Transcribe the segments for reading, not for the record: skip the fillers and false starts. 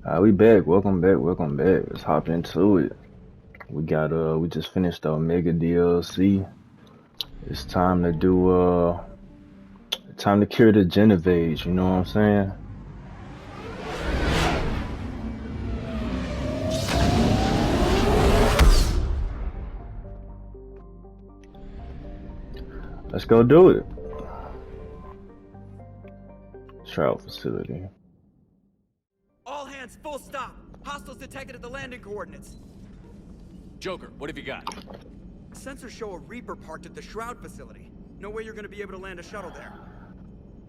We back. Welcome back. Welcome back. Let's hop into it. We just finished our mega DLC. It's time to time to cure the Genovese, you know what I'm saying? Let's go do it. Trial facility. All hands, full stop. Hostiles detected at the landing coordinates. Joker, what have you got? Sensors show a Reaper parked at the Shroud facility. No way you're gonna be able to land a shuttle there.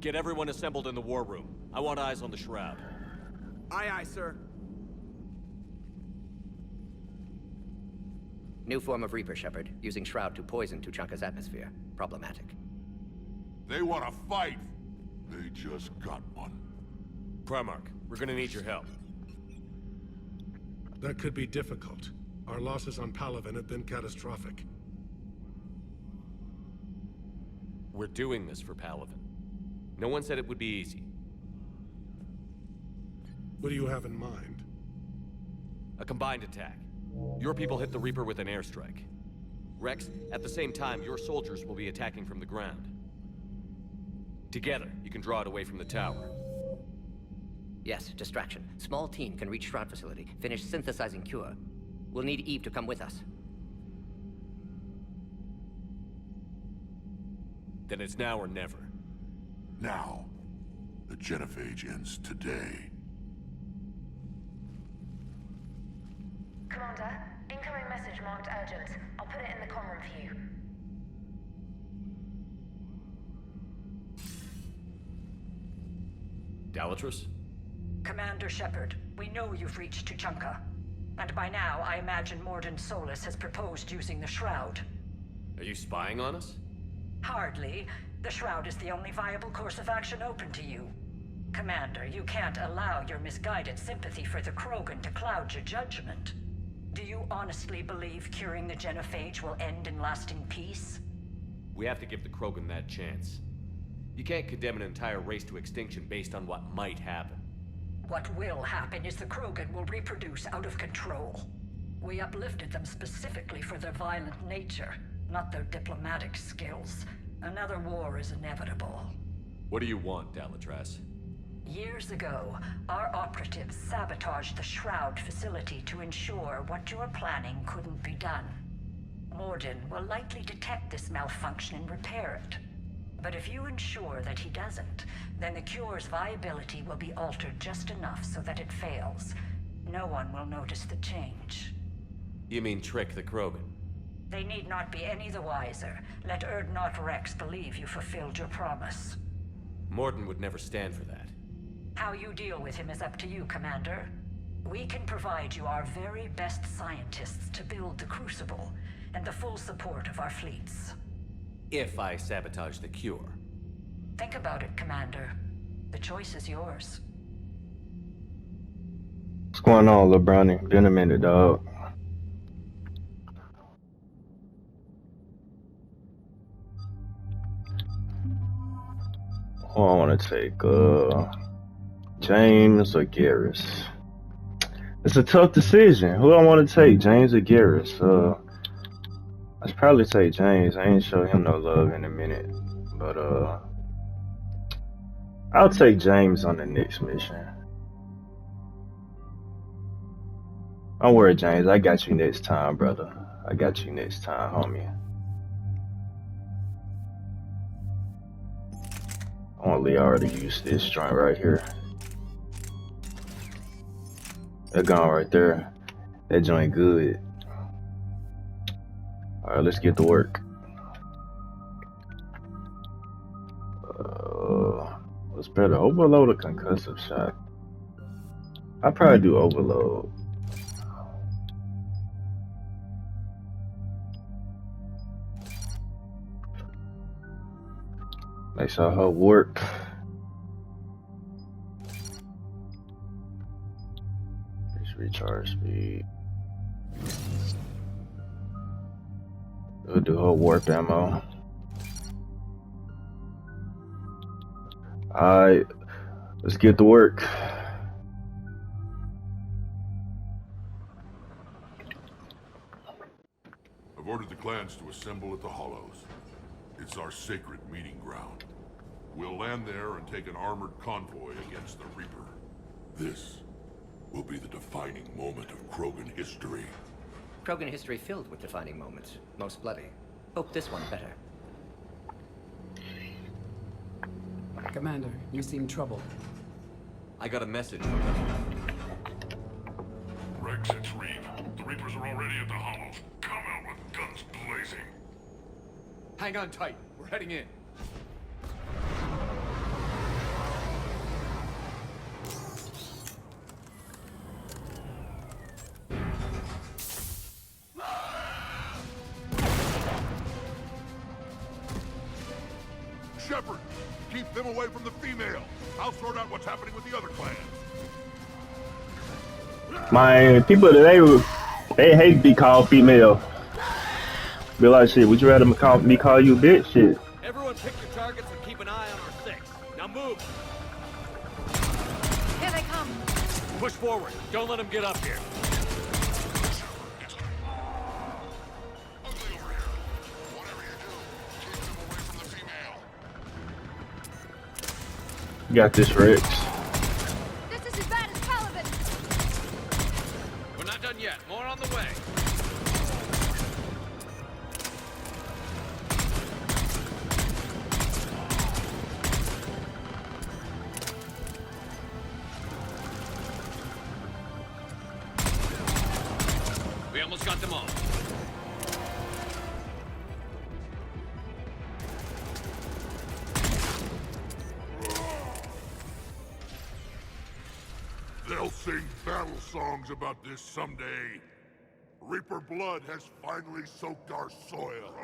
Get everyone assembled in the war room. I want eyes on the Shroud. Aye, aye, sir. New form of Reaper, Shepard, using Shroud to poison Tuchanka's atmosphere. Problematic. They want to fight. They just got one. Primarch, we're gonna need your help. That could be difficult. Our losses on Palaven have been catastrophic. We're doing this for Palaven. No one said it would be easy. What do you have in mind? A combined attack. Your people hit the Reaper with an airstrike. Rex, at the same time, your soldiers will be attacking from the ground. Together, you can draw it away from the tower. Yes, distraction. Small team can reach Shroud facility, finish synthesizing cure. We'll need Eve to come with us. Then it's now or never. Now, the genophage ends today. Commander, incoming message marked urgent. I'll put it in the comm room for you. Dalatrus? Commander Shepard, we know you've reached Tuchanka. And by now, I imagine Mordin Solus has proposed using the Shroud. Are you spying on us? Hardly. The Shroud is the only viable course of action open to you. Commander, you can't allow your misguided sympathy for the Krogan to cloud your judgment. Do you honestly believe curing the genophage will end in lasting peace? We have to give the Krogan that chance. You can't condemn an entire race to extinction based on what might happen. What will happen is the Krogan will reproduce out of control. We uplifted them specifically for their violent nature, not their diplomatic skills. Another war is inevitable. What do you want, Dalatrus? Years ago, our operatives sabotaged the Shroud facility to ensure what you were planning couldn't be done. Mordin will likely detect this malfunction and repair it. But if you ensure that he doesn't, then the cure's viability will be altered just enough so that it fails. No one will notice the change. You mean trick the Krogan? They need not be any the wiser. Let Urdnot Rex believe you fulfilled your promise. Mordin would never stand for that. How you deal with him is up to you, Commander. We can provide you our very best scientists to build the Crucible, and the full support of our fleets. If I sabotage the cure. Think about it, Commander. The choice is yours. What's going on, Lil Brownie? Been a minute, dog. Who I want to take? James or Garrus? It's a tough decision. Who I want to take, James or Garrus? I'd probably take James. I ain't show him no love in a minute, but I'll take James on the next mission. Don't worry, James. I got you next time, brother. I got you next time, homie. I want Lee already use this joint right here. That gun right there. That joint good. Alright, let's get to work. What's better, overload or concussive shot? I'd probably do overload. Make sure her work. Recharge speed. We'll do her warp ammo. Alright, let's get to work. I've ordered the clans to assemble at the Hollows. It's our sacred meeting ground. We'll land there and take an armored convoy against the Reaper. This will be the defining moment of Krogan history. Krogan history filled with defining moments, most bloody. Hope this one better. Commander, you seem troubled. I got a message from them. Rex, it's Reeve. The Reapers are already at the Hollows. Come out with guns blazing. Hang on tight. We're heading in. Shepard, keep them away from the female. I'll sort out what's happening with the other clans. My people today, they hate to be called female. Be like, shit, would you rather me call you a bitch? Shit. Everyone pick your targets and keep an eye on our six. Now move! Here they come! Push forward. Don't let them get up here. You got this, Rex. This is as bad as Palaven! We're not done yet. More on the way. We almost got them all. They'll sing battle songs about this someday. Reaper blood has finally soaked our soil.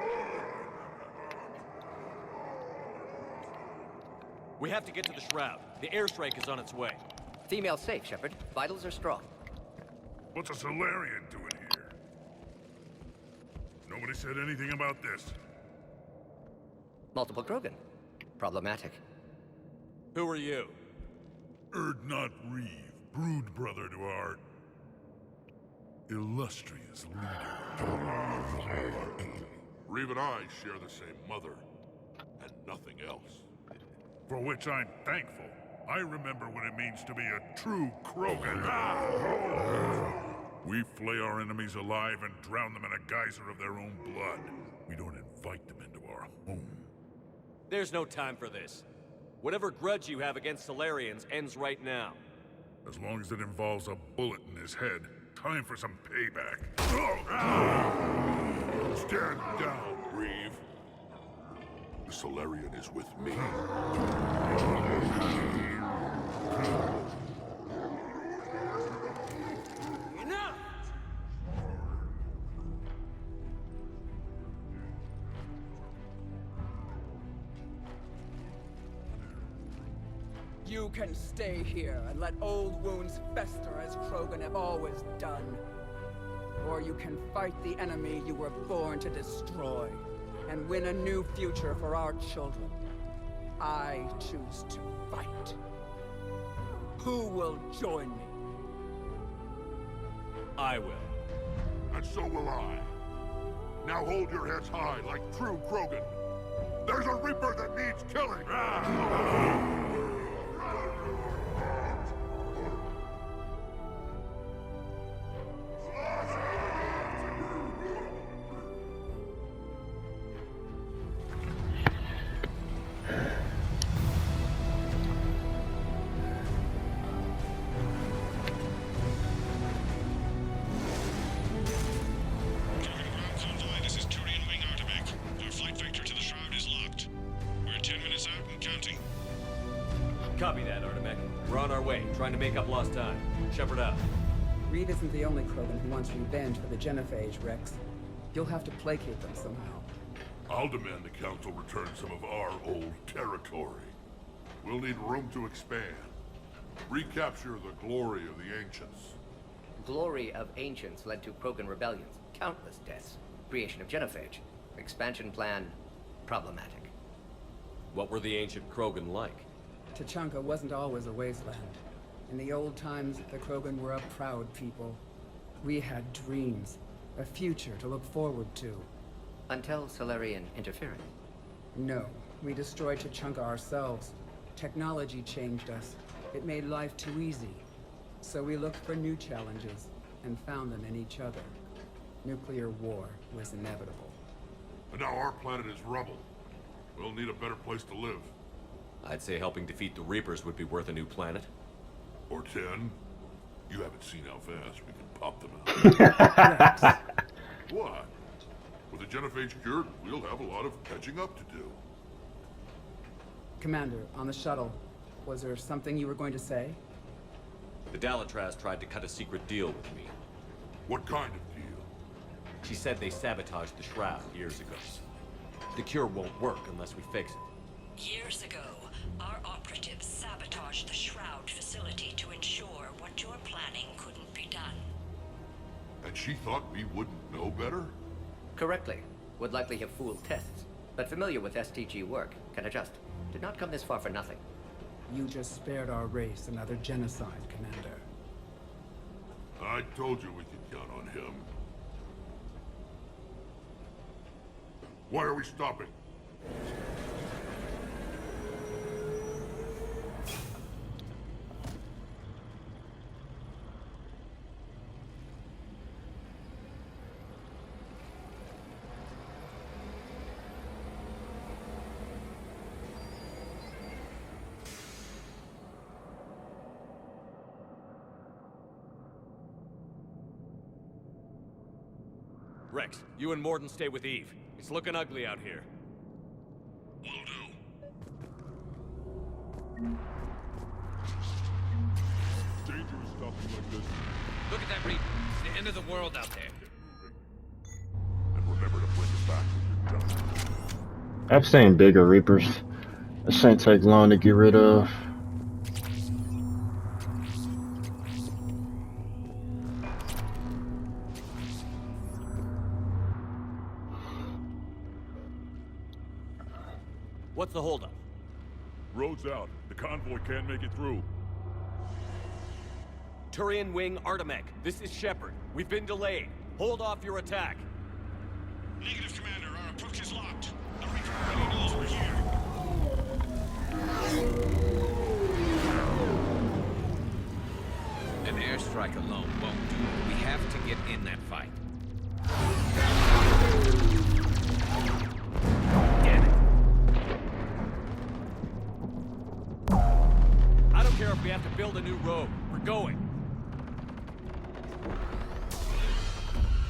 We have to get to the Shroud. The airstrike is on its way. Female safe, Shepard. Vitals are strong. What's a Solarian doing here? Nobody said anything about this. Multiple Krogan. Problematic. Who are you? Erdnot Reeve, brood brother to our illustrious leader. Reeve and I share the same mother, and nothing else. For which I'm thankful. I remember what it means to be a true Krogan. We flay our enemies alive and drown them in a geyser of their own blood. We don't invite them into our home. There's no time for this. Whatever grudge you have against Solarians ends right now. As long as it involves a bullet in his head, time for some payback. Stand down, Reeve. The Solarian is with me. Enough! You can stay here and let old wounds fester as Krogan have always done. Or you can fight the enemy you were born to destroy and win a new future for our children. I choose to fight. Who will join me? I will. And so will I. Now hold your heads high like true Krogan. There's a Reaper that needs killing! This is Turian Wing Artivac. Our flight vector to the Shroud is locked. We're 10 minutes out and counting. Copy that, Artemec. We're on our way, trying to make up lost time. Shepard out. Reed isn't the only Krogan who wants revenge for the Genophage, Rex. You'll have to placate them somehow. I'll demand the Council return some of our old territory. We'll need room to expand. Recapture the glory of the Ancients. Glory of Ancients led to Krogan rebellions, countless deaths, creation of Genophage. Expansion plan, problematic. What were the ancient Krogan like? Tachanka wasn't always a wasteland. In the old times, the Krogan were a proud people. We had dreams, a future to look forward to. Until Solarian interference. No, we destroyed Tachunga ourselves. Technology changed us. It made life too easy. So we looked for new challenges, and found them in each other. Nuclear war was inevitable. And now our planet is rubble. We'll need a better place to live. I'd say helping defeat the Reapers would be worth a new planet. Or 10. You haven't seen how fast we can pop them out. What? With the genophage cured, we'll have a lot of catching up to do. Commander, on the shuttle, was there something you were going to say? The Dalatraz tried to cut a secret deal with me. What kind of deal? She said they sabotaged the Shroud years ago. The cure won't work unless we fix it. Years ago, our operatives sabotaged the Shroud facility to ensure what you're planning couldn't be done. And she thought we wouldn't know better? Correctly. Would likely have fooled tests, but familiar with STG work, can adjust. Did not come this far for nothing. You just spared our race another genocide, Commander. I told you we could count on him. Why are we stopping? Rex, you and Morden stay with Eve. It's looking ugly out here. Will do. Dangerous stopping like this. Look at that reaper. It's the end of the world out there. And remember to bring it back when you're done. I've seen bigger Reapers. It shouldn't take long to get rid of. What's the holdup? Road's out. The convoy can't make it through. Turian Wing Artemech, this is Shepard. We've been delayed. Hold off your attack. Negative, Commander. Our approach is locked. The Reaper already knows we're here. An airstrike alone won't do. We have to get in that fight. Damn it. I don't care if we have to build a new road. We're going.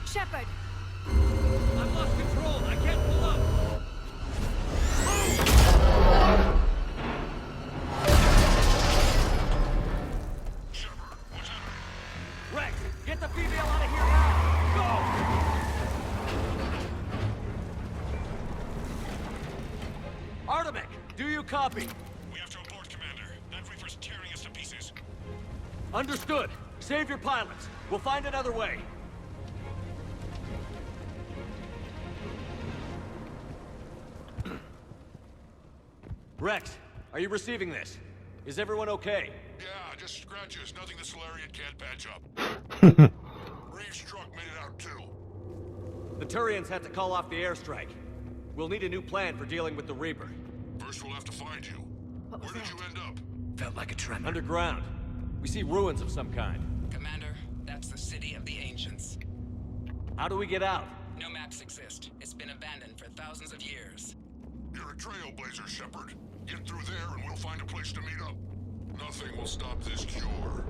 Shepard! I've lost control. I can't pull up. Shepard, what's happening? Rex, get the female out of here now. Go! Artemech, do you copy? We have to abort, Commander. That Reaper's tearing us to pieces. Understood. Save your pilots. We'll find another way. Rex, are you receiving this? Is everyone okay? Yeah, just scratches. Nothing the Solarian can't patch up. Reeves' truck made it out too. The Turians had to call off the airstrike. We'll need a new plan for dealing with the Reaper. First we'll have to find you. Where did you end up? Felt like a tremor. Underground. We see ruins of some kind. Commander, that's the city of the ancients. How do we get out? No maps exist. It's been abandoned for thousands of years. You're a trailblazer, Shepard. Get through there and we'll find a place to meet up. Nothing will stop this cure.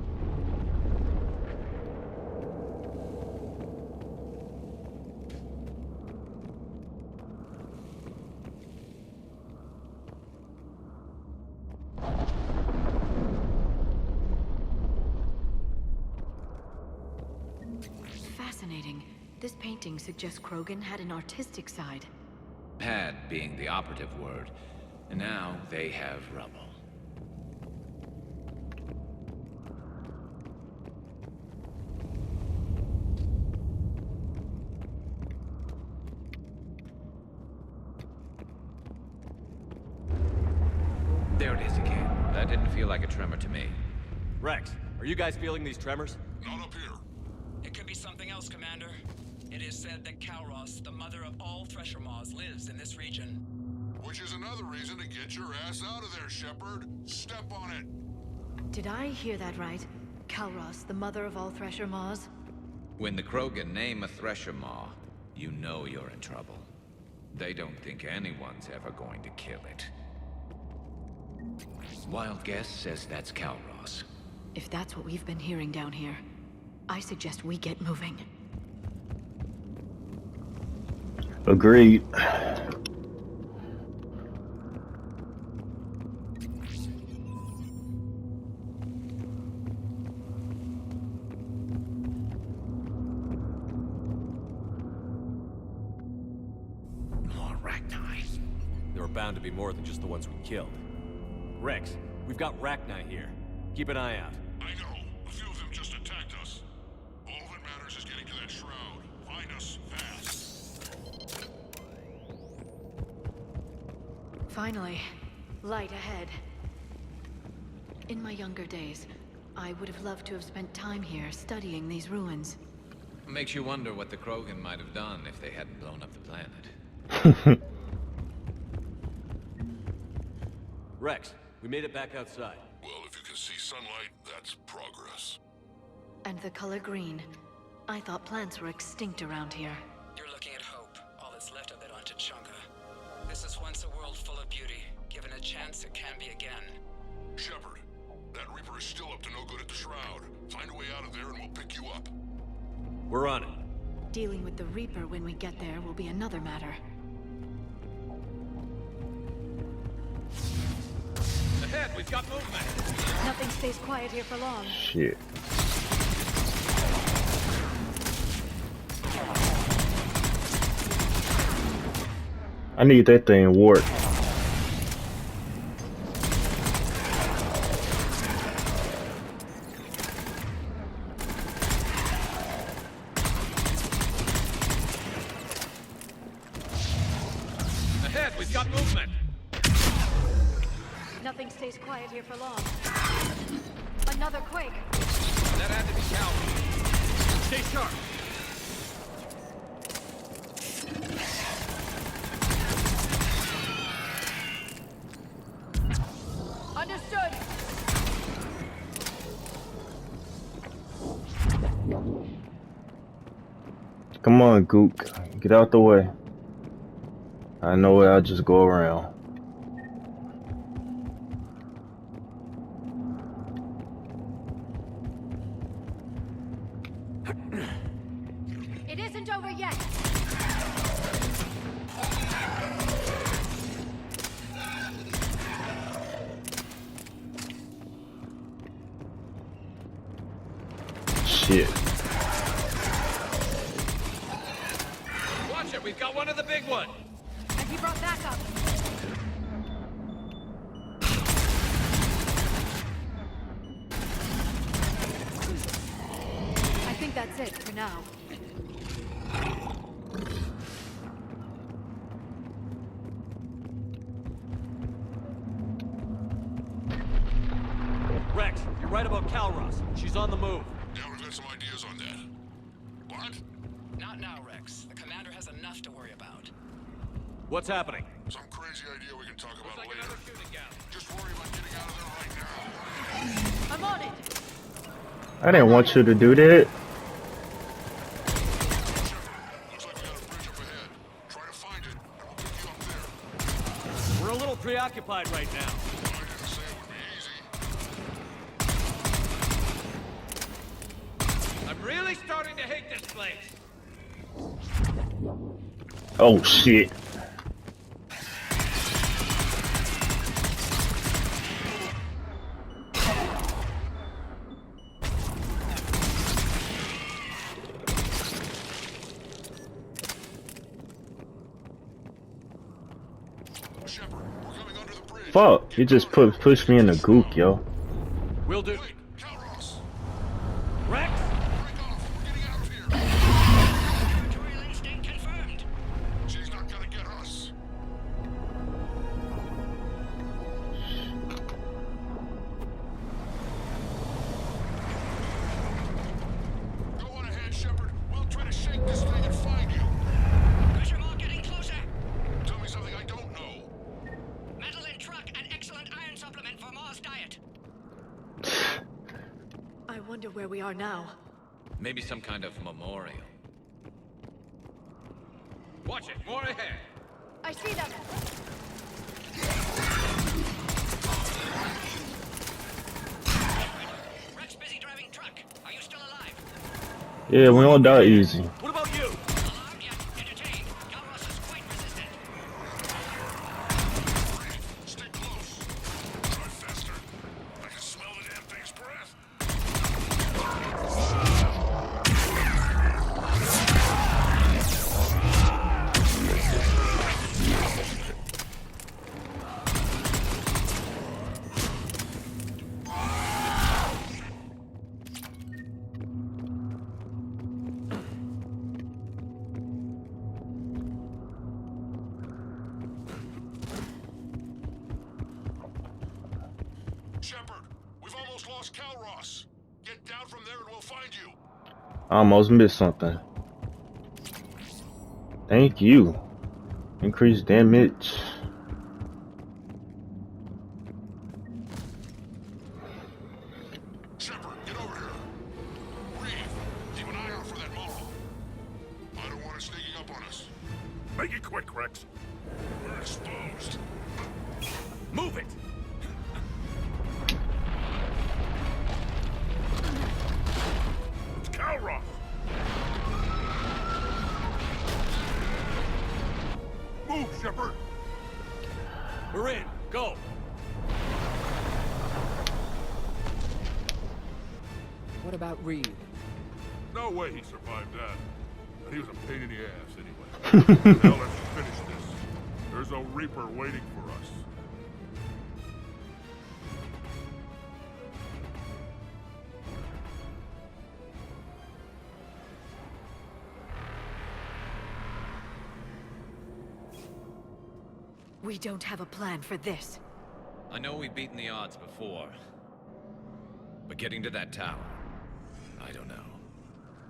Fascinating. This painting suggests Krogan had an artistic side. Had being the operative word. And now they have rubble. There it is again. That didn't feel like a tremor to me. Rex, are you guys feeling these tremors? Not up here. It could be something else, Commander. It is said that Kalros, the mother of all Thresher Maws, lives in this region. Which is another reason to get your ass out of there, Shepard. Step on it. Did I hear that right? Kalros, the mother of all Thresher Maws? When the Krogan name a Thresher Maw, you know you're in trouble. They don't think anyone's ever going to kill it. Wild guess says that's Kalros. If that's what we've been hearing down here, I suggest we get moving. Agreed. There are bound to be more than just the ones we killed. Rex, we've got Rachni here. Keep an eye out. I know. A few of them just attacked us. All that matters is getting to that shroud. Find us fast. Finally, light ahead. In my younger days, I would have loved to have spent time here studying these ruins. Makes you wonder what the Krogan might have done if they hadn't blown up the planet. Rex, we made it back outside. Well, if you can see sunlight, that's progress. And the color green. I thought plants were extinct around here. You're looking at hope, all that's left of it on Tuchanka. This is once a world full of beauty. Given a chance, it can be again. Shepard, that Reaper is still up to no good at the Shroud. Find a way out of there and we'll pick you up. We're on it. Dealing with the Reaper when we get there will be another matter. Ahead, we've got movement. Nothing stays quiet here for long. Shit. I need that thing warped. Ahead, we've got movement. Nothing stays quiet here for long. Another quake. That had to be Calvin. Stay sharp. Understood. Come on, Gook. Get out the way. I know it, I'll just go around. It isn't over yet. Shit. Watch it, we've got one of the big ones. And he brought backup. I think that's it for now. Rex, you're right about Kalros. She's on the move. Yeah, we've got some ideas on that. What? Not now, Rex. The commander has enough to worry about. What's happening? Some crazy idea we can talk about later. Just worry about getting out of there right now. I'm on it. I didn't want you to do that. Looks like we got a bridge up ahead. Try to find it, and we'll pick you up there. We're a little preoccupied right now. I didn't say it would be easy. I'm really starting to hate this place. Oh shit. Shepard, we're coming under the bridge. Fuck. You just pushed me in the gook, yo. We'll do. Wait, Kalros! Rex! Break off! We're getting out of here! Territorial instinct confirmed. She's not gonna get us. Go on ahead, Shepard. We'll try to shake this thing and find wonder where we are now. Maybe some kind of memorial. Watch it, more ahead. I see them. Rex busy driving truck. Are you still alive? Yeah, we don't die easy. What about you? Alarmed yet entertained. Galros is quite resistant. Stay close. Drive faster. I can smell the damn thing's breath. Shepard, we've almost lost Calros. Get down from there and we'll find you. I almost missed something. Thank you. Increased damage. Shepard, get over here. Reed, keep an eye out for that model. I don't want it sneaking up on us. Make it quick, Rex. We're exposed. Move it! It's Calros. Move, Shepard. We're in. Go. What about Reed? No way he survived that. And he was a pain in the ass anyway. Now let's finish this. There's a Reaper waiting for us. We don't have a plan for this. I know we've beaten the odds before. But getting to that tower, I don't know.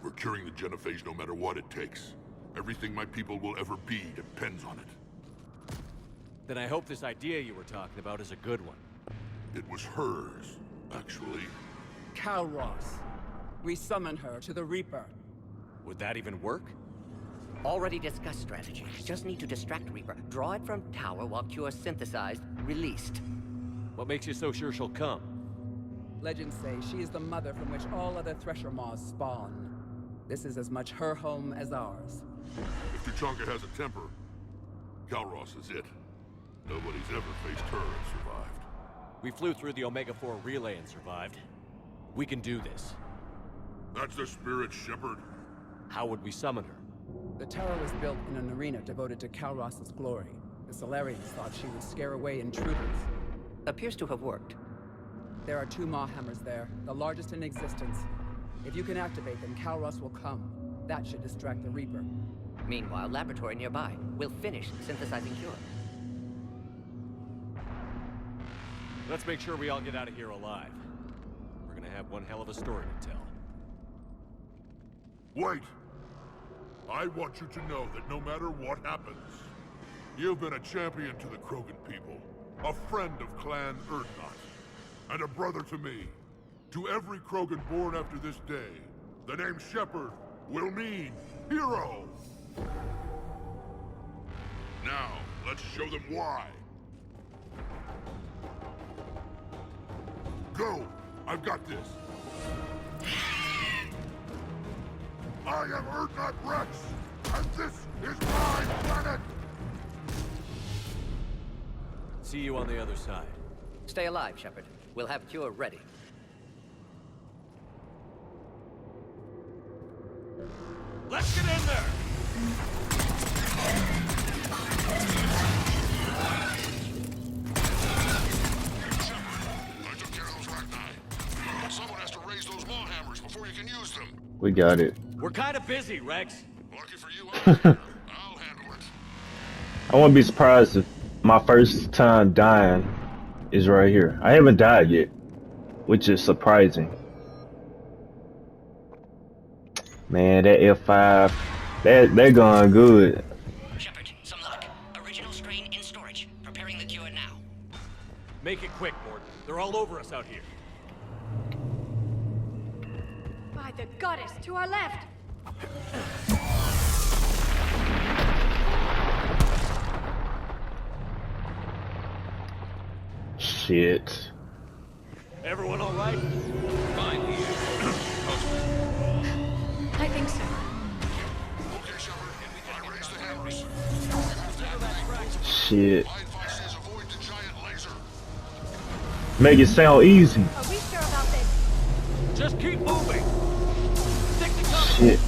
We're curing the genophage no matter what it takes. Everything my people will ever be depends on it. Then I hope this idea you were talking about is a good one. It was hers, actually. Calros. We summon her to the Reaper. Would that even work? Already discussed strategy. Just need to distract Reaper. Draw it from tower while Cure synthesized, released. What makes you so sure she'll come? Legends say she is the mother from which all other Thresher Maws spawn. This is as much her home as ours. If Tuchanka has a temper, Calros is it. Nobody's ever faced her and survived. We flew through the Omega-4 relay and survived. We can do this. That's the spirit, Shepard. How would we summon her? The tower was built in an arena devoted to Calros' glory. The Solarians thought she would scare away intruders. Appears to have worked. There are 2 Maw hammers there, the largest in existence. If you can activate them, Calros will come. That should distract the Reaper. Meanwhile, laboratory nearby. We'll finish synthesizing Cure. Let's make sure we all get out of here alive. We're gonna have one hell of a story to tell. Wait! I want you to know that no matter what happens, you've been a champion to the Krogan people, a friend of Clan Erdnot, and a brother to me. To every Krogan born after this day, the name Shepard will mean hero! Now, let's show them why. Go! I've got this! I am Erdnot Rex, and this is my planet! See you on the other side. Stay alive, Shepard. We'll have Cure ready. Let's get in there! I took care of those Rachni. Someone has to raise those Maw hammers before you can use them. We got it. We're kind of busy, Rex. Lucky for you, I'm here. I'll handle it. I wouldn't be surprised if my first time dying is right here. I haven't died yet, which is surprising. Man, that F5, that going good. Shepard, some luck. Original strain in storage. Preparing the Cure now. Make it quick, Mort. They're all over us out here. By the goddess to our left! Shit. Everyone all right? Fine here. I think so. Okay, Shepard. I raised the hammers. Shit. My advice is avoid the giant laser. Make it sound easy. Are we sure about this? Just keep moving. Stick to cover. Shit.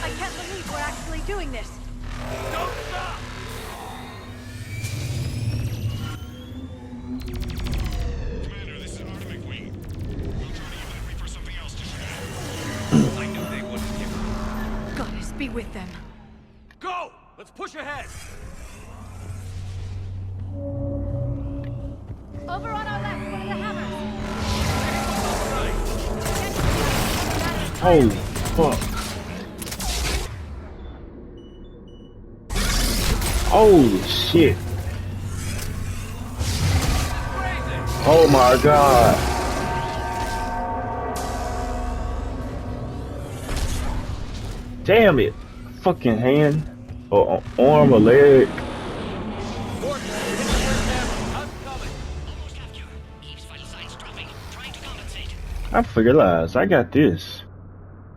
I can't believe we're actually doing this. Don't stop. Commander, this is Artemis Wing. We'll try to give the Reaper something else to shoot at. I knew they wouldn't give up. Goddess be with them. Go! Let's push ahead. Over on our left, one of the hammers. Holy fuck. Holy shit. Oh my god. Damn it. Fucking hand. Or arm or leg. Gordon, hit the first hammer. I'm coming. Almost have you. Eve's vital signs dropping. Trying to compensate. I realized I got this.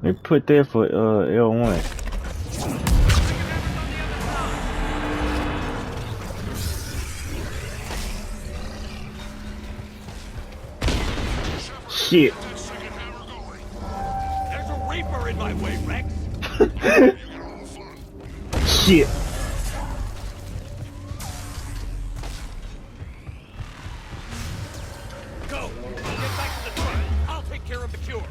Let me put that for L1. Shit. There's a Reaper in my way, Rex. Shit. Go. Get back to the truck. I'll take care of the cure.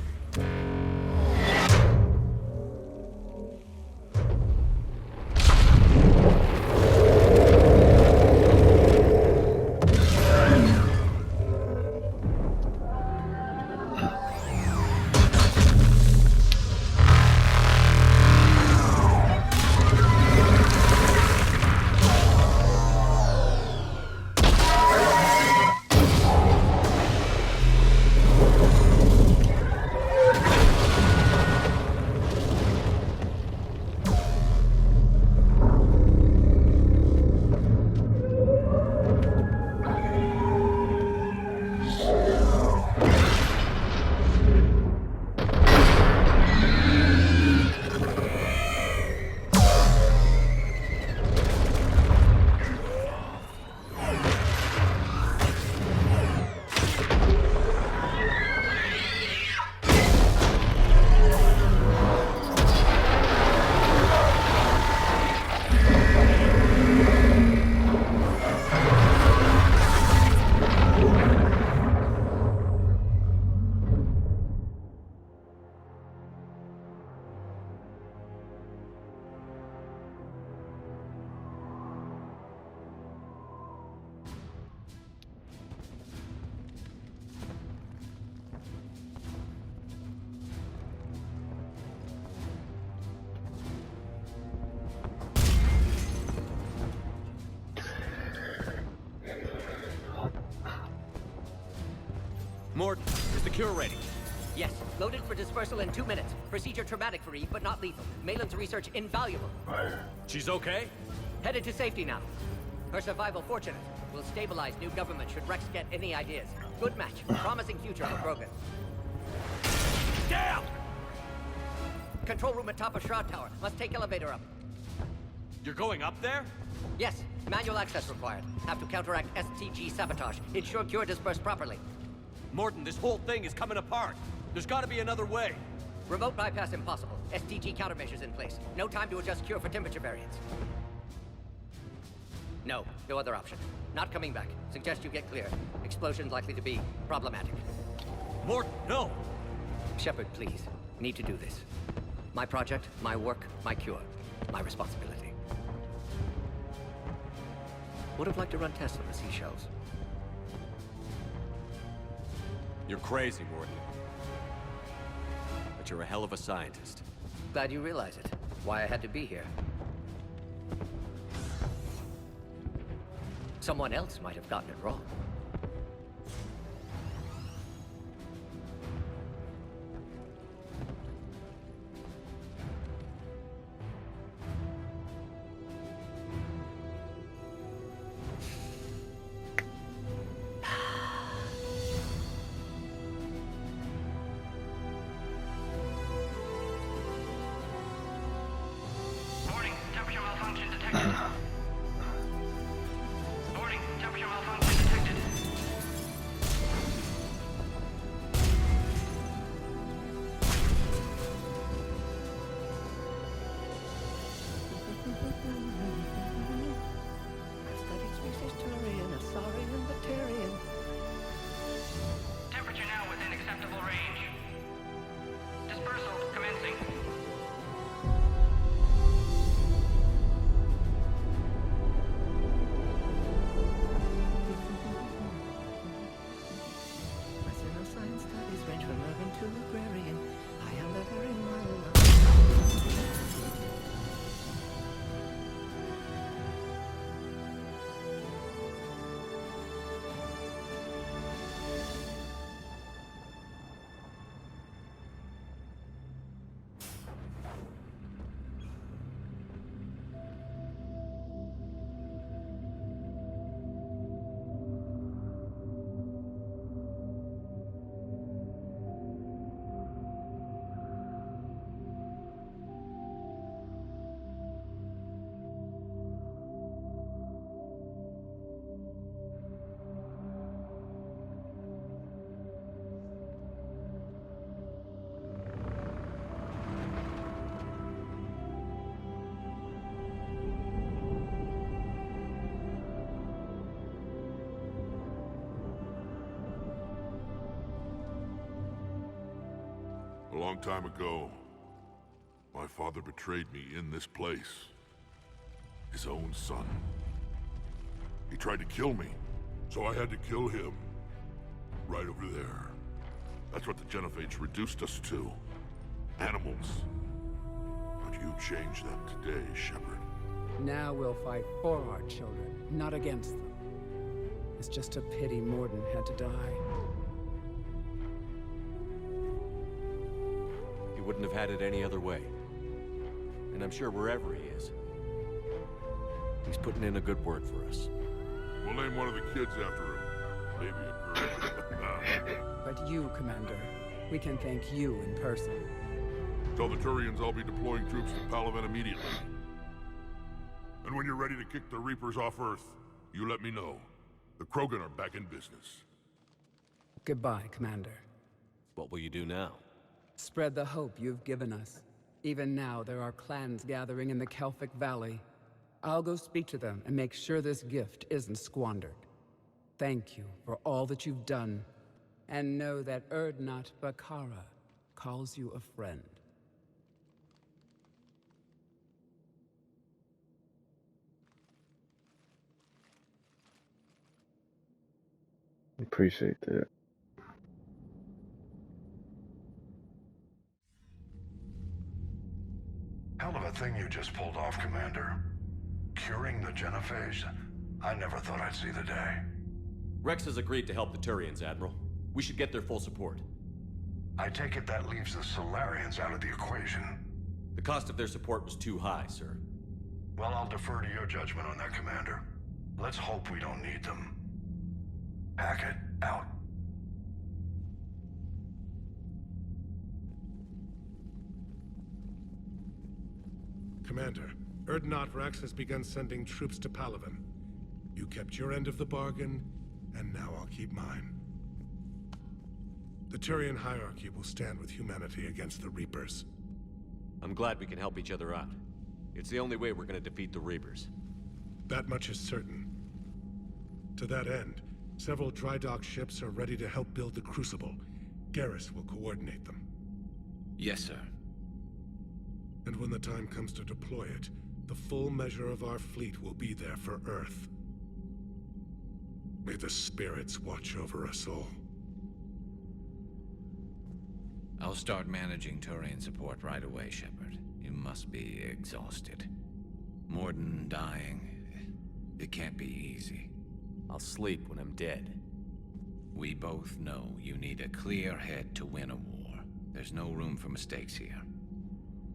Mort, is the cure ready? Yes, loaded for dispersal in 2 minutes. Procedure traumatic for Eve, but not lethal. Malin's research invaluable. She's okay? Headed to safety now. Her survival fortunate. Will stabilize new government should Rex get any ideas. Good match. Promising future for Krogan. Damn! Control room at top of Shroud Tower. Must take elevator up. You're going up there? Yes, manual access required. Have to counteract STG sabotage. Ensure cure dispersed properly. Morton, this whole thing is coming apart. There's gotta be another way. Remote bypass impossible. STG countermeasures in place. No time to adjust cure for temperature variance. No other option. Not coming back. Suggest you get clear. Explosion likely to be problematic. Morton, no! Shepard, please. Need to do this. My project, my work, my cure. My responsibility. Would have liked to run tests on the seashells. You're crazy, Morton. But you're a hell of a scientist. Glad you realize it. Why I had to be here. Someone else might have gotten it wrong. long time ago, my father betrayed me in this place. His own son. He tried to kill me, so I had to kill him. Right over there. That's what the Genophage reduced us to. Animals. But you changed that today, Shepard. Now we'll fight for our children, not against them. It's just a pity Morden had to die. He wouldn't have had it any other way. And I'm sure wherever he is, he's putting in a good word for us. We'll name one of the kids after him. Maybe a girl. But you, Commander, we can thank you in person. Tell the Turians I'll be deploying troops to Palaven immediately. And when you're ready to kick the Reapers off Earth, you let me know. The Krogan are back in business. Goodbye, Commander. What will you do now? Spread the hope you've given us. Even now, there are clans gathering in the Kelphic Valley. I'll go speak to them and make sure this gift isn't squandered. Thank you for all that you've done. And know that Erdnot Bakara calls you a friend. Appreciate that. Hell of a thing you just pulled off, Commander. Curing the Genophage? I never thought I'd see the day. Rex has agreed to help the Turians, Admiral. We should get their full support. I take it that leaves the Solarians out of the equation. The cost of their support was too high, sir. Well, I'll defer to your judgment on that, Commander. Let's hope we don't need them. Hackett, out. Commander, Erdnot Rex has begun sending troops to Palaven. You kept your end of the bargain, and now I'll keep mine. The Turian hierarchy will stand with humanity against the Reapers. I'm glad we can help each other out. It's the only way we're gonna defeat the Reapers. That much is certain. To that end, several dry dock ships are ready to help build the Crucible. Garrus will coordinate them. Yes, sir. And when the time comes to deploy it, the full measure of our fleet will be there for Earth. May the spirits watch over us all. I'll start managing Turian support right away, Shepard. You must be exhausted. Morden dying, it can't be easy. I'll sleep when I'm dead. We both know you need a clear head to win a war. There's no room for mistakes here.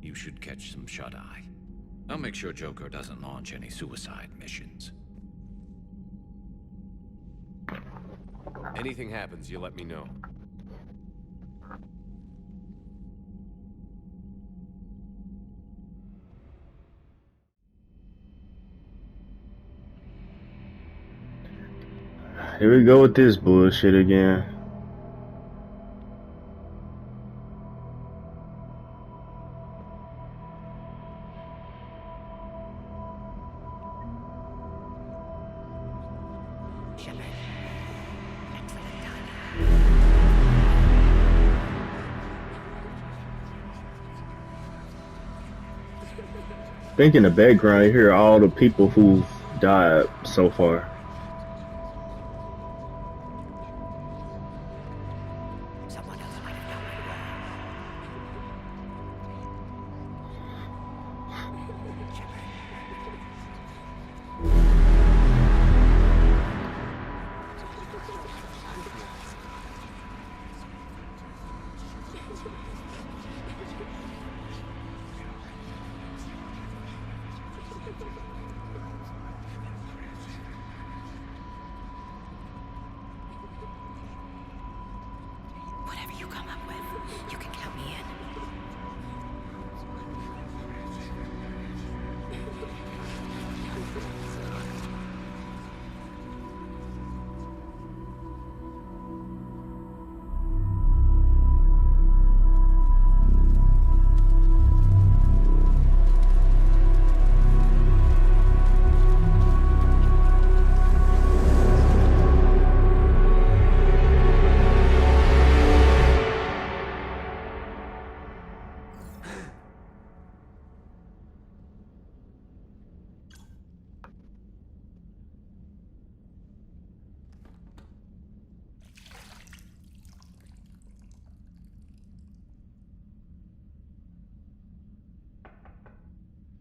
You should catch some shut-eye. I'll make sure Joker doesn't launch any suicide missions. Anything happens, you let me know. Here we go with this bullshit again. I think in the background you hear all the people who've died so far.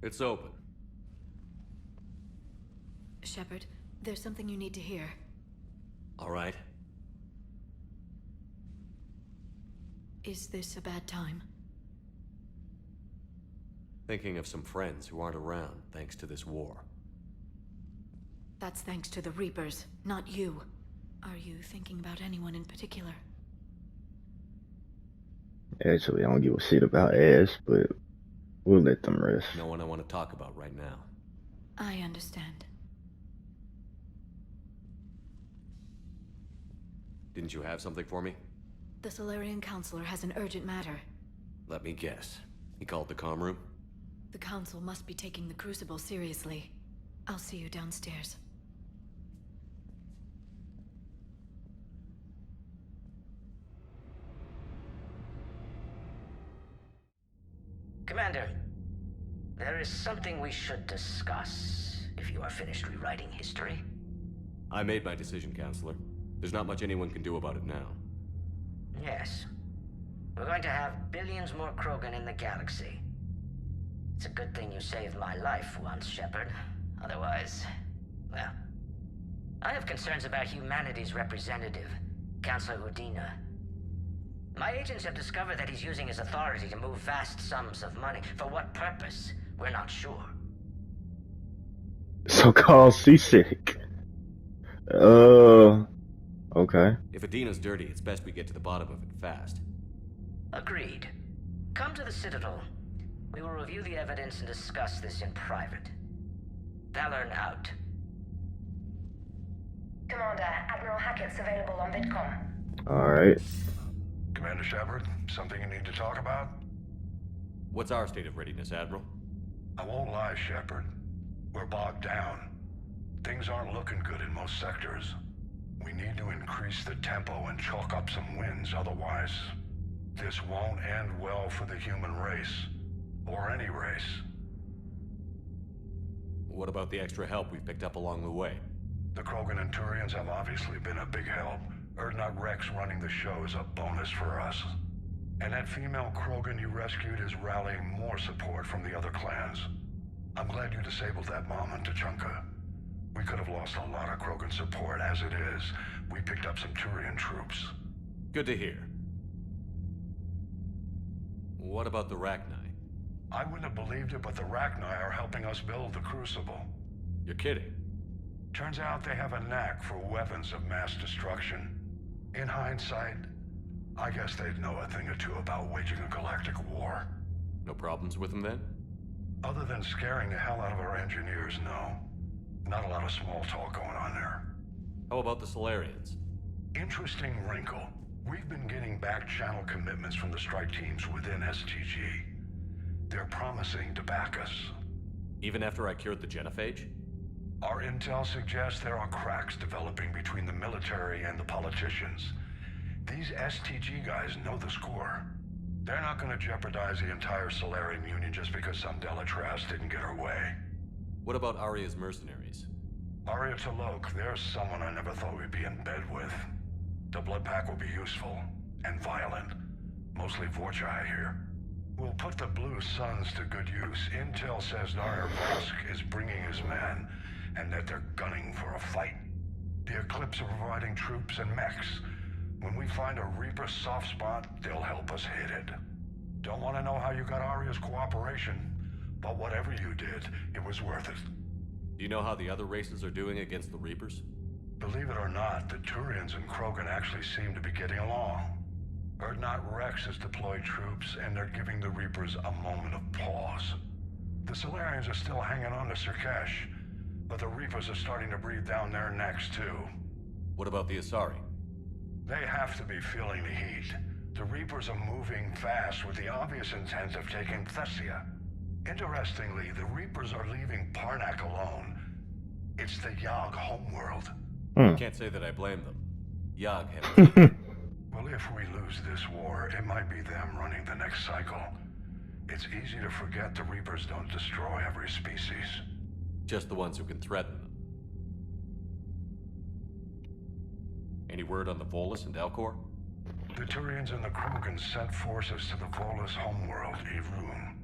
It's open. Shepard, there's something you need to hear. All right. Is this a bad time? Thinking of some friends who aren't around thanks to this war. That's thanks to the Reapers, not you. Are you thinking about anyone in particular? Actually, I don't give a shit about Ash, but we'll let them rest. No one I want to talk about right now. I understand. Didn't you have something for me? The Solarian Counselor has an urgent matter. Let me guess. He called the comm room? The Council must be taking the Crucible seriously. I'll see you downstairs. Commander, there is something we should discuss, if you are finished rewriting history. I made my decision, Counselor. There's not much anyone can do about it now. Yes. We're going to have billions more Krogan in the galaxy. It's a good thing you saved my life once, Shepard. Otherwise, well... I have concerns about humanity's representative, Councilor Udina. My agents have discovered that he's using his authority to move vast sums of money. For what purpose? We're not sure. So-called seasick. Okay. If Adina's dirty, it's best we get to the bottom of it fast. Agreed. Come to the Citadel. We will review the evidence and discuss this in private. Valorn out. Commander, Admiral Hackett's available on VidCom. Alright. Commander Shepard, something you need to talk about? What's our state of readiness, Admiral? I won't lie, Shepard. We're bogged down. Things aren't looking good in most sectors. We need to increase the tempo and chalk up some wins, otherwise this won't end well for the human race. Or any race. What about the extra help we've picked up along the way? The Krogan and Turians have obviously been a big help. Urdnot Rex running the show is a bonus for us. And that female Krogan you rescued is rallying more support from the other clans. I'm glad you disabled that bomb on Tachanka. We could have lost a lot of Krogan support as it is. We picked up some Turian troops. Good to hear. What about the Rachni? I wouldn't have believed it, but the Rachni are helping us build the Crucible. You're kidding. Turns out they have a knack for weapons of mass destruction. In hindsight, I guess they'd know a thing or two about waging a galactic war. No problems with them then? Other than scaring the hell out of our engineers, no. Not a lot of small talk going on there. How about the Solarians? Interesting wrinkle. We've been getting back-channel commitments from the strike teams within STG. They're promising to back us. Even after I cured the genophage? Our intel suggests there are cracks developing between the military and the politicians. These STG guys know the score. They're not going to jeopardize the entire Solarian Union just because some Delatras didn't get her way. What about Aria's mercenaries? Aria T'Loak, there's someone I never thought we'd be in bed with. The blood pack will be useful, and violent. Mostly Vorcha, I hear. We'll put the Blue Suns to good use. Intel says Nara Vosk is bringing his men, and that they're gunning for a fight. The Eclipse are providing troops and mechs. When we find a Reaper soft spot, they'll help us hit it. Don't want to know how you got Aria's cooperation, but whatever you did, it was worth it. Do you know how the other races are doing against the Reapers? Believe it or not, the Turians and Krogan actually seem to be getting along. Urdnot Rex has deployed troops, and they're giving the Reapers a moment of pause. The Solarians are still hanging on to Sirkesh, but the Reapers are starting to breathe down their necks too. What about the Asari? They have to be feeling the heat. The Reapers are moving fast with the obvious intent of taking Thessia. Interestingly, the Reapers are leaving Parnak alone. It's the Yog homeworld. Can't say that I blame them. Yog had Well, if we lose this war, it might be them running the next cycle. It's easy to forget the Reapers don't destroy every species. Just the ones who can threaten them. Any word on the Volus and Elcor? The Turians and the Krogan sent forces to the Volus homeworld, Irun.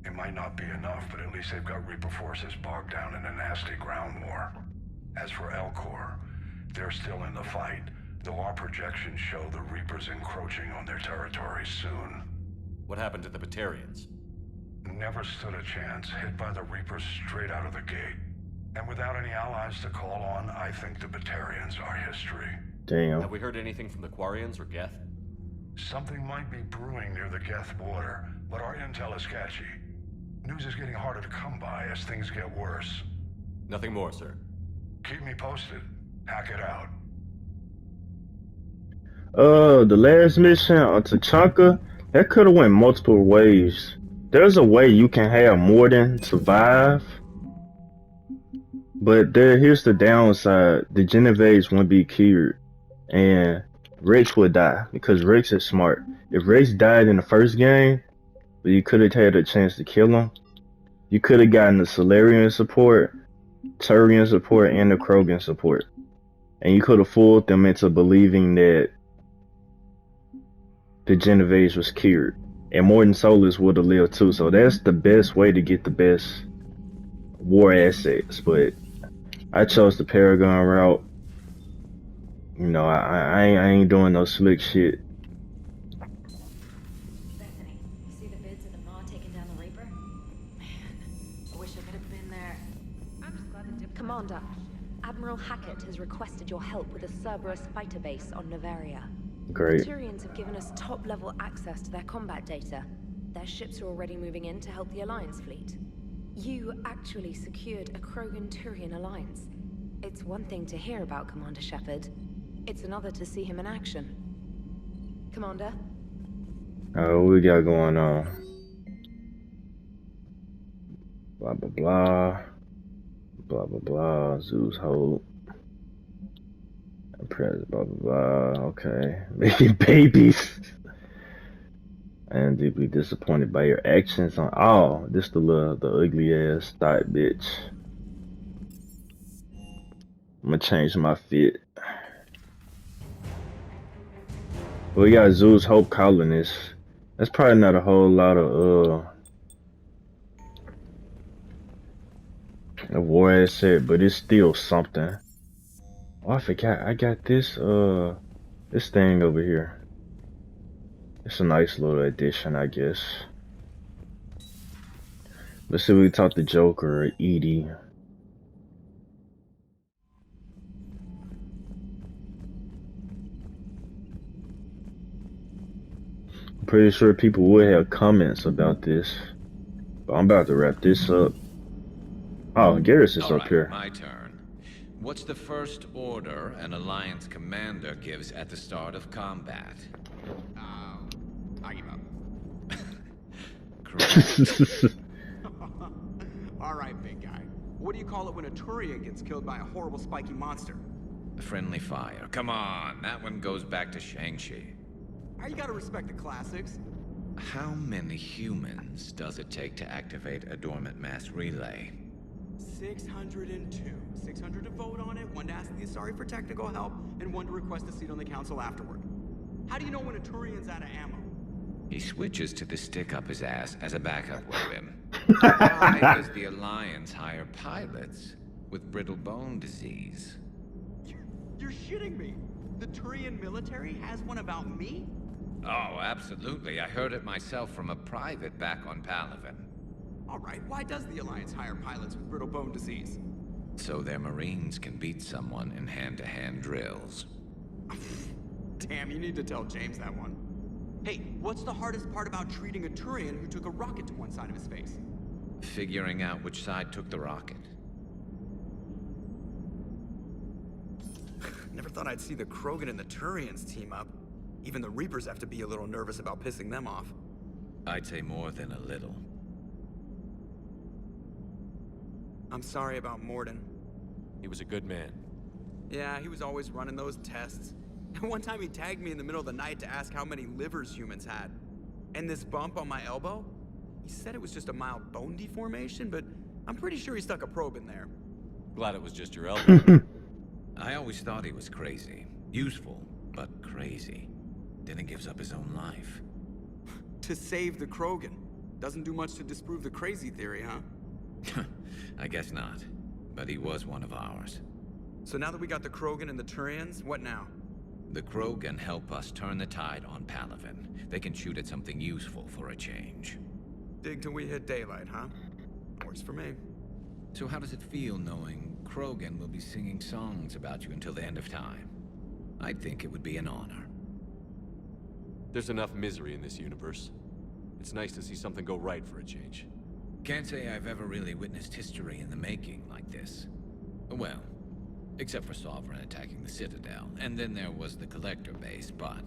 It might not be enough, but at least they've got Reaper forces bogged down in a nasty ground war. As for Elcor, they're still in the fight, though our projections show the Reapers encroaching on their territory soon. What happened to the Batarians? Never stood a chance, hit by the Reapers straight out of the gate. And without any allies to call on, I think the Batarians are history. Damn. Have we heard anything from the Quarians or Geth? Something might be brewing near the Geth border, but our intel is sketchy. News is getting harder to come by as things get worse. Nothing more, sir. Keep me posted. Hack it out. The last mission on Tachanka, that could have went multiple ways. There's a way you can have Morden survive, but here's the downside. The Genovese wouldn't be cured, and Rex would die, because Rex is smart. If Rex died in the first game, but you could have had a chance to kill him, you could have gotten the Solarian support, Turian support, and the Krogan support. And you could have fooled them into believing that the Genovese was cured. And Morton Solus would have lived too. So that's the best way to get the best war assets. But I chose the Paragon route. You know, I ain't doing no slick shit. Bethany, you see the vids of the Maw taking down the Reaper? Man, I wish I could have been there. I'm just glad the Commander, Admiral Hackett has requested your help with a Cerberus fighter base on Novaria. Great. The Turians have given us top-level access to their combat data. Their ships are already moving in to help the Alliance fleet. You actually secured a Krogan-Turian alliance. It's one thing to hear about Commander Shepard. It's another to see him in action. Commander? What we got going on? Blah, blah, blah. Blah, blah, blah. Zeus hold. Press, blah, blah, blah. Okay. Making babies. I am deeply disappointed by your actions on. Oh, this the ugly ass thigh bitch. I'm gonna change my fit. We got Zeus Hope colonists. That's probably not a whole lot of a war asset, but it's still something. Oh, I forgot. I got this this thing over here. It's a nice little addition, I guess. Let's see if we can talk to Joker or Edie. I'm pretty sure people would have comments about this. But I'm about to wrap this up. Oh, Garrus is up here. My turn. What's the first order an Alliance commander gives at the start of combat? I give up. Correct. Alright, big guy. What do you call it when a Turian gets killed by a horrible spiky monster? Friendly fire. Come on, that one goes back to Shang-Chi. You gotta respect the classics. How many humans does it take to activate a dormant mass relay? 602. 600 to vote on it, 1 to ask the Asari for technical help, and 1 to request a seat on the council afterward. How do you know when a Turian's out of ammo? He switches to the stick up his ass as a backup weapon. Why does the Alliance hire pilots with brittle bone disease? You're shitting me. The Turian military has one about me? Oh, absolutely. I heard it myself from a private back on Palaven. Alright, why does the Alliance hire pilots with brittle bone disease? So their Marines can beat someone in hand-to-hand drills. Damn, you need to tell James that one. Hey, what's the hardest part about treating a Turian who took a rocket to one side of his face? Figuring out which side took the rocket. Never thought I'd see the Krogan and the Turians team up. Even the Reapers have to be a little nervous about pissing them off. I'd say more than a little. I'm sorry about Morden. He was a good man. Yeah, he was always running those tests. And one time he tagged me in the middle of the night to ask how many livers humans had. And this bump on my elbow? He said it was just a mild bone deformation, but I'm pretty sure he stuck a probe in there. Glad it was just your elbow. I always thought he was crazy. Useful, but crazy. Then he gives up his own life. To save the Krogan. Doesn't do much to disprove the crazy theory, huh? I guess not. But he was one of ours. So now that we got the Krogan and the Turians, what now? The Krogan help us turn the tide on Palaven. They can shoot at something useful for a change. Dig till we hit daylight, huh? Works for me. So how does it feel knowing Krogan will be singing songs about you until the end of time? I think it would be an honor. There's enough misery in this universe. It's nice to see something go right for a change. Can't say I've ever really witnessed history in the making like this. Well, except for Sovereign attacking the Citadel, and then there was the Collector base, but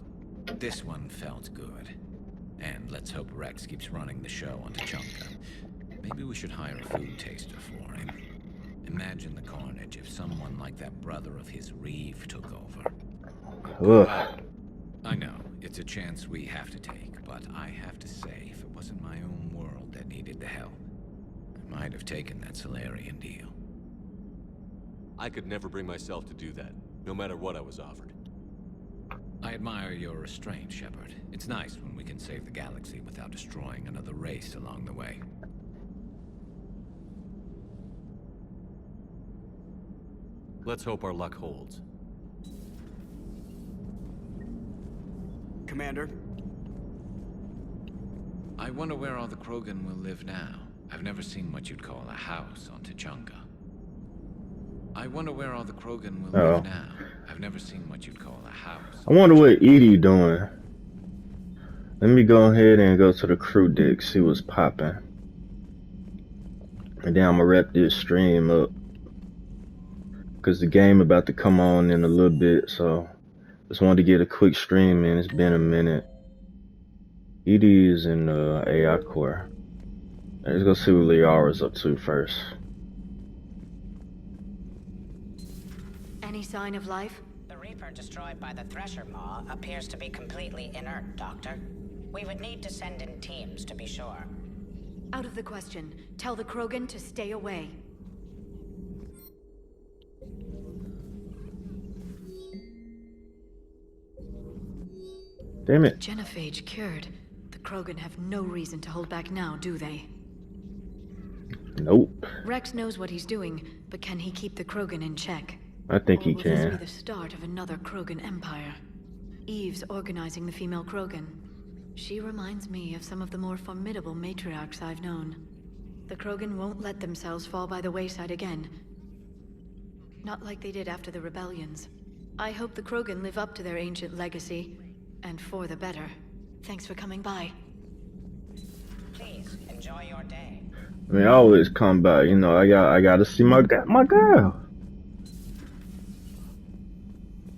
this one felt good. And let's hope Rex keeps running the show on Tuchanka. Maybe we should hire a food taster for him. Imagine the carnage if someone like that brother of his, Reeve, took over. Ugh. I know, it's a chance we have to take, but I have to say, if it wasn't my own world that needed the help, I might have taken that Solarian deal. I could never bring myself to do that, no matter what I was offered. I admire your restraint, Shepard. It's nice when we can save the galaxy without destroying another race along the way. Let's hope our luck holds. Commander? I wonder where all the Krogan will live now. I've never seen what you'd call a house on Tuchanka. I wonder where all the Krogan will live now. I've never seen what you'd call a house. I wonder what Edie doing. Let me go ahead and go to the crew deck, see what's popping. And then I'm gonna wrap this stream up. Cause the game about to come on in a little bit, so just wanted to get a quick stream in. It's been a minute. Edie is in the AI core. Let's go see what Liara's up to first. Any sign of life? The Reaper destroyed by the Thresher Maw appears to be completely inert, Doctor. We would need to send in teams to be sure. Out of the question. Tell the Krogan to stay away. Damn it. Genophage cured. The Krogan have no reason to hold back now, do they? Nope. Rex knows what he's doing, but can he keep the Krogan in check? I think he Will this can. be the start of another Krogan empire? Eve's organizing the female Krogan. She reminds me of some of the more formidable matriarchs I've known. The Krogan won't let themselves fall by the wayside again. Not like they did after the rebellions. I hope the Krogan live up to their ancient legacy, and for the better. Thanks for coming by. Please, enjoy your day. I mean, I always come by, you know, I gotta see my girl.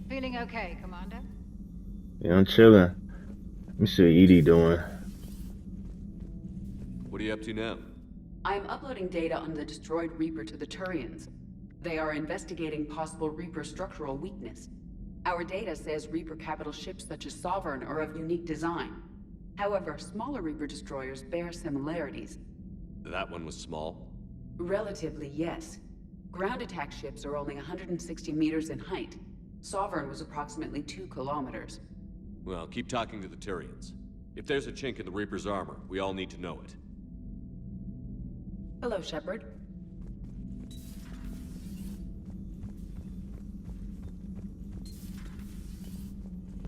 Feeling okay, Commander? Yeah, I'm chilling. Let me see what Edie doing. What are you up to now? I am uploading data on the destroyed Reaper to the Turians. They are investigating possible Reaper structural weakness. Our data says Reaper capital ships such as Sovereign are of unique design. However, smaller Reaper destroyers bear similarities. That one was small? Relatively, yes. Ground attack ships are only 160 meters in height. Sovereign was approximately 2 kilometers. Well, keep talking to the Turians. If there's a chink in the Reaper's armor, we all need to know it. Hello, Shepard.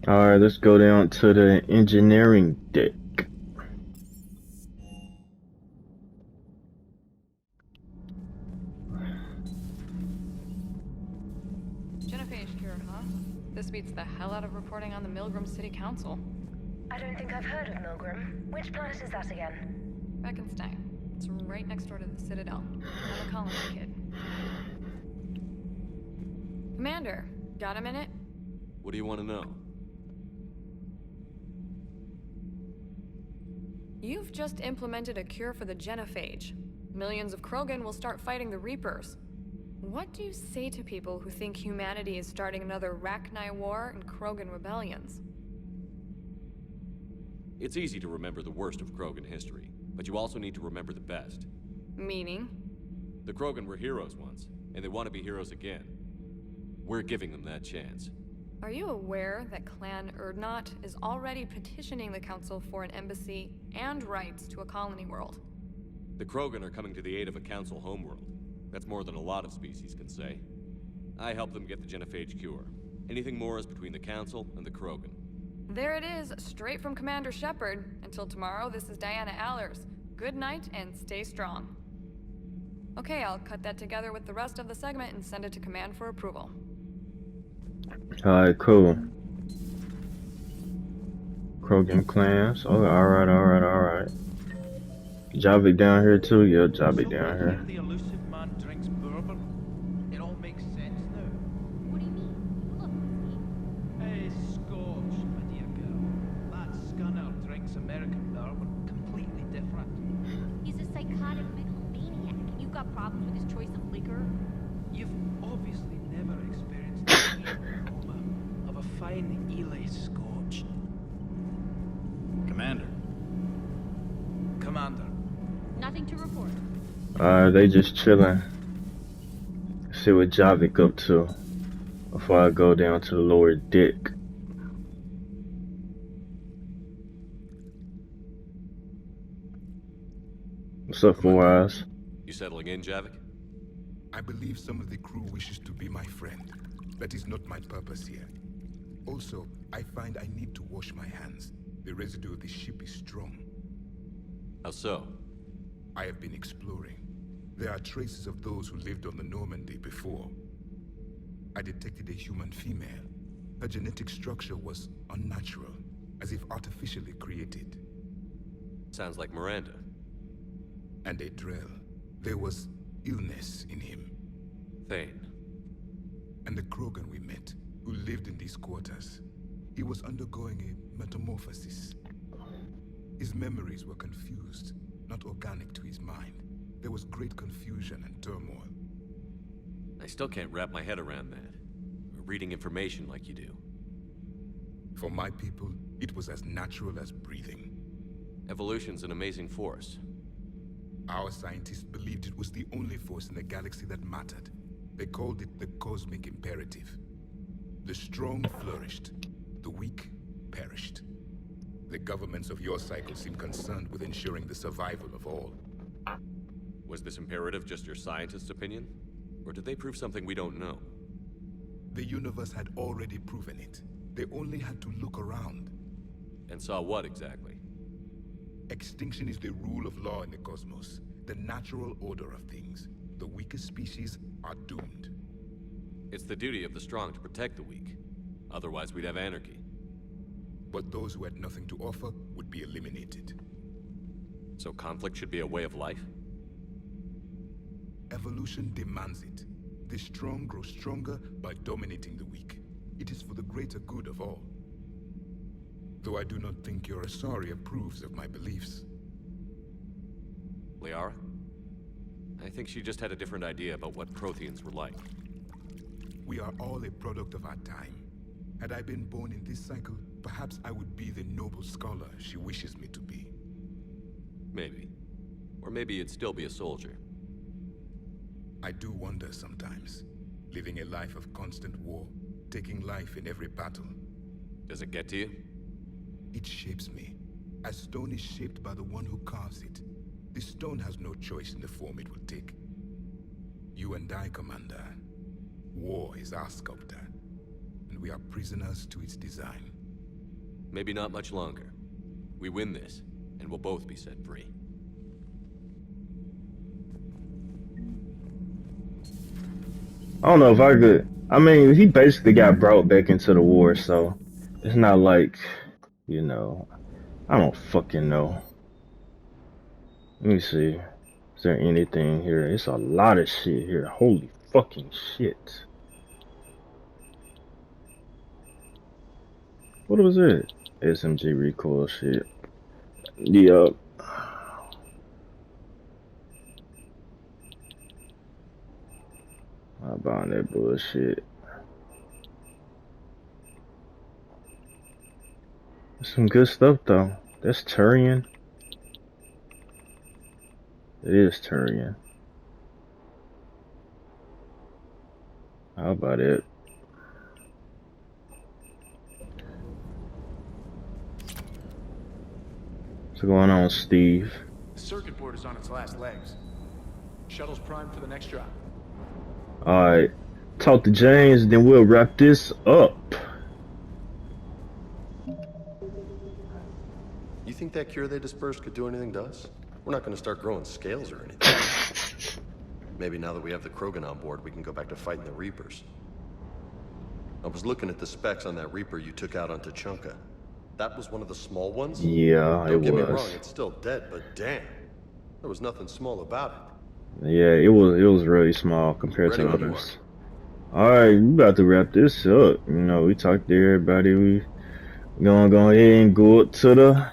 Alright, let's go down to the engineering deck. Genophage cure, huh? This beats the hell out of reporting on the Milgram City Council. I don't think I've heard of Milgram. Which planet is that again? Beckenstein. It's right next door to the Citadel. I'm a colony kid. Commander, got a minute? What do you want to know? You've just implemented a cure for the genophage. Millions of Krogan will start fighting the Reapers. What do you say to people who think humanity is starting another Rachni War and Krogan rebellions? It's easy to remember the worst of Krogan history, but you also need to remember the best. Meaning? The Krogan were heroes once, and they want to be heroes again. We're giving them that chance. Are you aware that Clan Urdnot is already petitioning the Council for an embassy and rights to a colony world? The Krogan are coming to the aid of a Council homeworld. That's more than a lot of species can say. I helped them get the genophage cure. Anything more is between the Council and the Krogan. There it is, straight from Commander Shepard. Until tomorrow, this is Diana Allers. Good night and stay strong. Okay, I'll cut that together with the rest of the segment and send it to Command for approval. Alright, cool. Krogan clans. Oh, alright. Javik down here too? Yeah, Javik down here. The elusive man drinks bourbon. It all makes sense now. What do you mean? Look, Hey, Scotch, my dear girl. That scunner drinks American bourbon. Completely different. he's a psychotic megalomaniac. You've got problems with his choice of liquor? You've obviously never experienced the sweet aroma of a fine Ely Scotch. Commander. Commander. Nothing to report. They just chilling. See what Javik up to before I go down to the lower deck. What's up, Four Eyes? You settling in, Javik? I believe some of the crew wishes to be my friend. That is not my purpose here. Also, I find I need to wash my hands. The residue of the ship is strong. How so? I have been exploring. There are traces of those who lived on the Normandy before. I detected a human female. Her genetic structure was unnatural, as if artificially created. Sounds like Miranda. And a Drell. There was illness in him. Thane. And the Krogan we met, who lived in these quarters. He was undergoing a metamorphosis. His memories were confused, not organic to his mind. There was great confusion and turmoil. I still can't wrap my head around that. Reading information like you do. For my people, it was as natural as breathing. Evolution's an amazing force. Our scientists believed it was the only force in the galaxy that mattered. They called it the cosmic imperative. The strong flourished, the weak perished. The governments of your cycle seem concerned with ensuring the survival of all. Was this imperative just your scientist's opinion? Or did they prove something we don't know? The universe had already proven it. They only had to look around. And saw what exactly? Extinction is the rule of law in the cosmos, the natural order of things. The weakest species are doomed. It's the duty of the strong to protect the weak. Otherwise, we'd have anarchy. But those who had nothing to offer would be eliminated. So conflict should be a way of life? Evolution demands it. The strong grow stronger by dominating the weak. It is for the greater good of all. Though I do not think your Asari approves of my beliefs. Liara? I think she just had a different idea about what Protheans were like. We are all a product of our time. Had I been born in this cycle, perhaps I would be the noble scholar she wishes me to be. Maybe. Or maybe you'd still be a soldier. I do wonder sometimes. Living a life of constant war, taking life in every battle. Does it get to you? It shapes me. As stone is shaped by the one who carves it. The stone has no choice in the form it will take. You and I, Commander. War is our sculptor. And we are prisoners to its design. Maybe not much longer. We win this, and we'll both be set free. I don't know if I could. I mean, he basically got brought back into the war, so it's not like, you know, I don't fucking know. Let me see. Is there anything here? It's a lot of shit here. Holy fucking shit. What was it? SMG recoil shit. Yup. I'm buying that bullshit. Some good stuff though. That's Turian. It is Turian. How about it? What's going on, Steve? The circuit board is on its last legs. Shuttle's primed for the next drop. Alright. Talk to James, then we'll wrap this up. You think that cure they dispersed could do anything to us? We're not going to start growing scales or anything. Maybe now that we have the Krogan on board, we can go back to fighting the Reapers. I was looking at the specs on that Reaper you took out on Tuchanka. That was one of the small ones? Yeah, Don't get me was. wrong, it's still dead, but damn. There was nothing small about it. Yeah, it was really small compared to others. Alright, we about to wrap this up. You know, we talked to everybody. We gonna go ahead and go up to the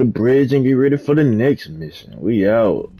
bridge and get ready for the next mission. We out.